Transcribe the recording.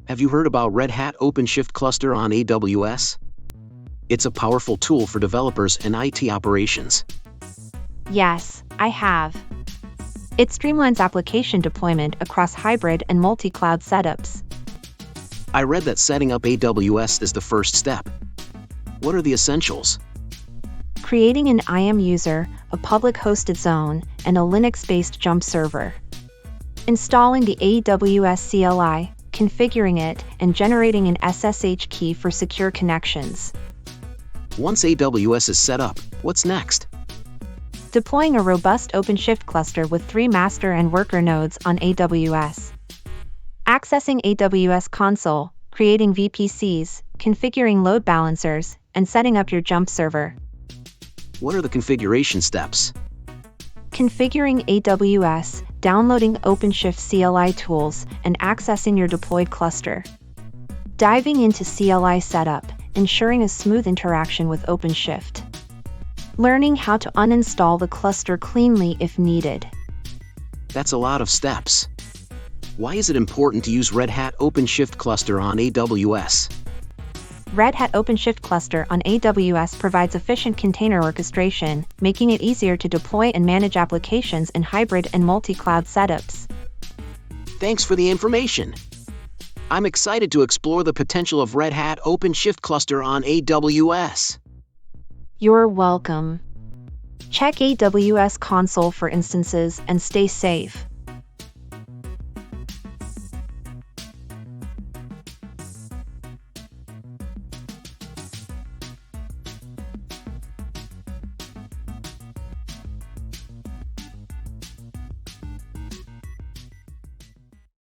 Have you heard about Red Hat OpenShift Cluster on AWS? It's a powerful tool for developers and IT operations. Yes, I have. It streamlines application deployment across hybrid and multi-cloud setups. I read that setting up AWS is the first step. What are the essentials? Creating an IAM user, a public hosted zone, and a Linux-based jump server. Installing the AWS CLI, configuring it, and generating an SSH key for secure connections. Once AWS is set up, what's next? Deploying a robust OpenShift cluster with 3 master and worker nodes on AWS. Accessing AWS console, creating VPCs, configuring load balancers, and setting up your jump server. What are the configuration steps? Configuring AWS, downloading OpenShift CLI tools, and accessing your deployed cluster. Diving into CLI setup, ensuring a smooth interaction with OpenShift. Learning how to uninstall the cluster cleanly if needed. That's a lot of steps. Why is it important to use Red Hat OpenShift Cluster on AWS? Red Hat OpenShift Cluster on AWS provides efficient container orchestration, making it easier to deploy and manage applications in hybrid and multi-cloud setups. Thanks for the information. I'm excited to explore the potential of Red Hat OpenShift Cluster on AWS. You're welcome. Check AWS console for instances and stay safe.